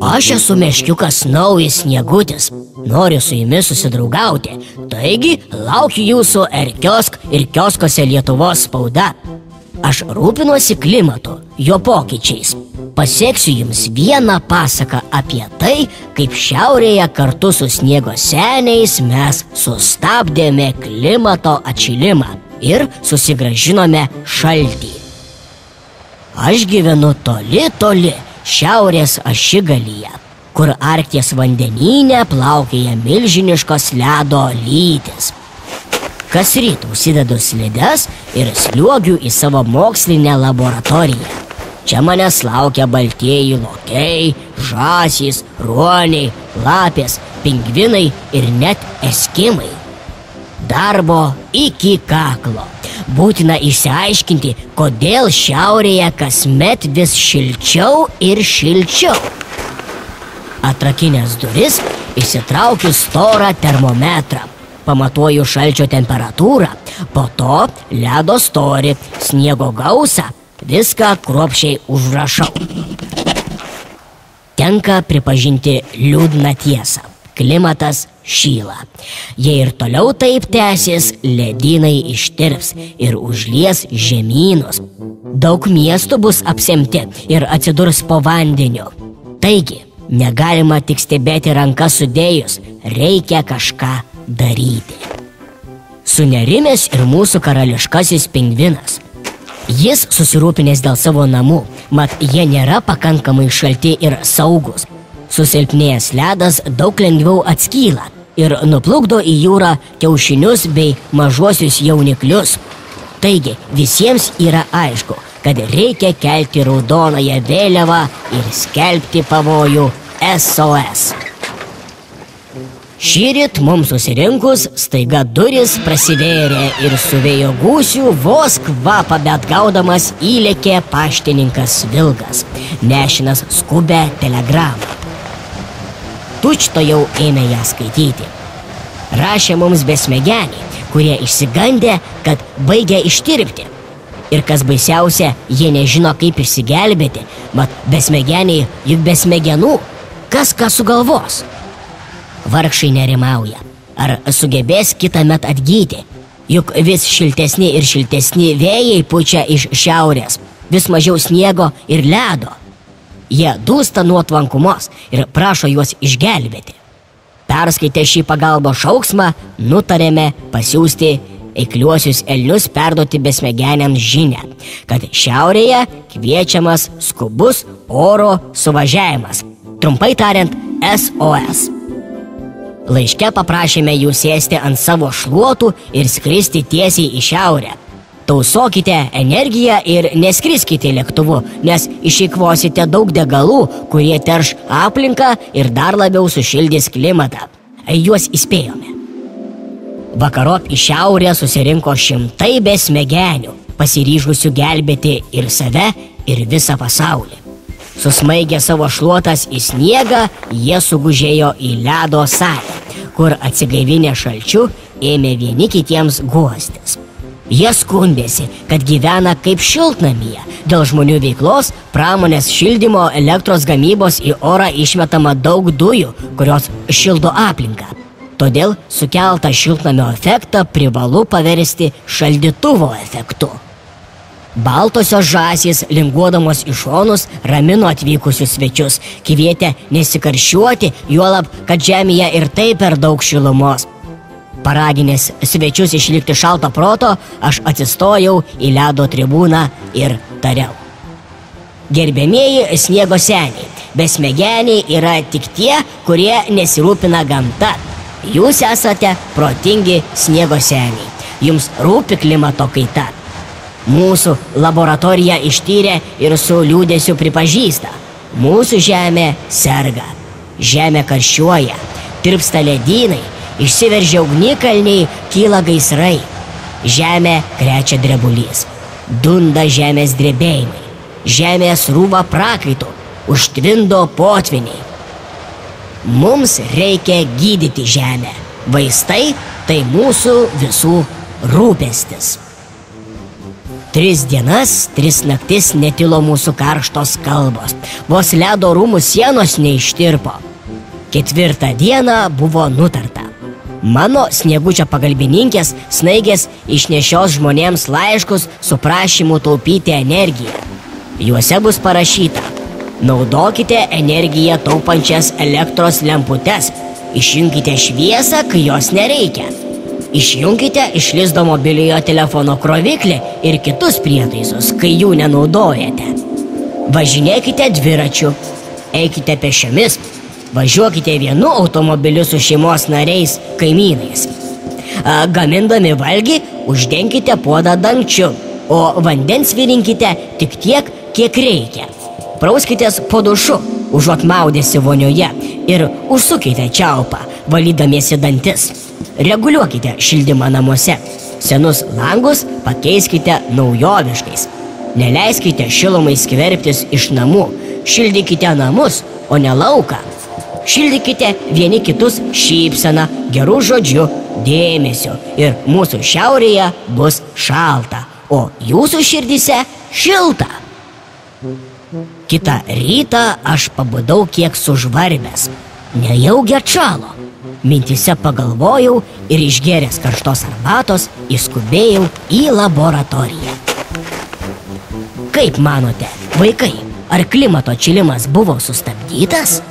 Aš esu meškiukas Naujas Sniegutis, noriu su jumis susidraugauti, taigi laukiu jūsų Kiosk ir kioskose Lietuvos spauda. Aš rūpinuosi klimatu, jo pokyčiais. Pasieksiu jums vieną pasaką apie tai, kaip šiaurėje kartu su sniego seniais mes sustabdėme klimato atšilimą ir susigrąžinome šaltį. Aš gyvenu toli šiaurės ašigalyje, kur Arkties vandenyne plaukioja milžiniškos ledo lytys. Kas ryt užsidedu slides ir sliuogiu į savo mokslinę laboratoriją. Čia manęs laukia baltieji lokiai, žąsys, ruoniai, lapės, pingvinai ir net eskimai. Darbo iki kaklo. Būtina išsiaiškinti, kodėl šiaurėje kasmet vis šilčiau ir šilčiau. Atrakinęs duris, išsitraukiu storą termometrą. Pamatuoju šalčio temperatūrą, po to ledo storį, sniego gausą, viską kruopščiai užrašau. Tenka pripažinti liūdną tiesą. Klimatas šyla. Jei ir toliau taip tęsis, ledynai ištirps ir užlies žemynus. Daug miestų bus apsemti ir atsidurs po vandeniu. Taigi, negalima tik stebėti rankas sudėjus, reikia kažką daryti. Sunerimęs ir mūsų karališkasis pingvinas. Jis susirūpinęs dėl savo namų, mat jie nėra pakankamai šalti ir saugus. Susilpnėjęs ledas daug lengviau atskyla ir nuplukdo į jūrą kiaušinius bei mažuosius jauniklius. Taigi visiems yra aišku, kad reikia kelti raudonąją vėliavą ir skelbti pavojų SOS. Šįryt mums susirinkus, staiga duris prasivėrė ir su vėjo gūsiu vos kvapą bet gaudamas įlėkė paštininkas Vilkas, nešinas skubę telegramą. Tučto jau ėmė ją skaityti. Rašė mums besmegeniai, kurie išsigandė, kad baigia ištirpti. Ir kas baisiausia, jie nežino, kaip išsigelbėti, mat besmegeniai juk be smegenų, kas ką sugalvos. Vargšai nerimauja, ar sugebės kitąmet atgyti, juk vis šiltesni ir šiltesni vėjai pučia iš šiaurės, vis mažiau sniego ir ledo. Jie dūsta nuo tvankumos ir prašo juos išgelbėti. Perskaitę šį pagalbos šauksmą, nutarėme pasiųsti eikliuosius elnius perduoti besmegeniams žinią, kad šiaurėje kviečiamas skubus oro suvažiavimas, trumpai tariant SOS. Laiške paprašėme jų sėsti ant savo šluotų ir skristi tiesiai į šiaurę. Tausokite energiją ir neskriskite lėktuvu, nes išeikvosite daug degalų, kurie terš aplinką ir dar labiau sušildys klimatą. Juos įspėjome. Vakarop į šiaurę susirinko šimtai besmegenių, pasiryžusių gelbėti ir save, ir visą pasaulį. Susmaigę savo šluotas į sniegą, jie sugužėjo į ledo salę, kur atsigaivinę šalčiu ėmė vieni kitiems guostis. Jie skundėsi, kad gyvena kaip šiltnamyje. Dėl žmonių veiklos, pramonės šildymo, elektros gamybos į orą išmetama daug dujų, kurios šildo aplinką. Todėl sukeltą šiltnamio efektą privalu paversti šaldytuvo efektu. Baltosios žąsys, linguodamos į šonus, ramino atvykusius svečius, kvietė nesikarščiuoti, juolab, kad žemėje ir taip per daug šilumos. Paraginęs svečius išlikti šalto proto, aš atsistojau į ledo tribūną ir tariau. Gerbiamieji sniego seniai, besmegeniai yra tik tie, kurie nesirūpina gamta. Jūs esate protingi sniego seniai. Jums rūpi klimato kaita. Mūsų laboratorija ištyrė ir su liūdėsiu pripažįsta. Mūsų žemė serga. Žemė karščiuoja, tirpsta ledynai, išsiveržia ugnikalniai, kyla gaisrai. Žemė krečia drebulys. Dunda žemės drebėjimai. Žemė srūva prakaitu, užtvindo potviniai. Mums reikia gydyti žemę. Vaistai tai mūsų visų rūpestis. 3 dienas, 3 naktis netilo mūsų karštos kalbos. Vos ledo rūmų sienos neištirpo. 4 dieną buvo nutarta. Mano sniegučio pagalbininkės snaigės išnešios žmonėms laiškus su prašymu taupyti energiją. Juose bus parašyta: naudokite energiją taupančias elektros lemputes. Išjunkite šviesą, kai jos nereikia. Išjunkite iš lizdo mobiliojo telefono kroviklį ir kitus prietaisus, kai jų nenaudojate. Važinėkite dviračiu, eikite pėsčiomis, važiuokite vienu automobiliu su šeimos nariais, kaimynais. Gamindami valgį uždenkite puodą dangčiu, o vandens virinkite tik tiek, kiek reikia. Prauskitės po dušu, užuot maudėsi vonioje, ir užsukite čiaupą, valydamiesi dantis. Reguliuokite šildymą namuose. Senus langus pakeiskite naujoviškais. Neleiskite šilumai skverbtis iš namų. Šildykite namus, o ne lauką. Šildykite vieni kitus šypsena, gerų žodžių, dėmesiu. Ir mūsų šiaurėje bus šalta, o jūsų širdyse šilta. Kitą rytą aš pabudau kiek sužvarbęs. Nejaugi atšalo. Mintise pagalvojau ir išgėręs karštos arbatos įskubėjau į laboratoriją. Kaip manote, vaikai, ar klimato atšilimas buvo sustabdytas?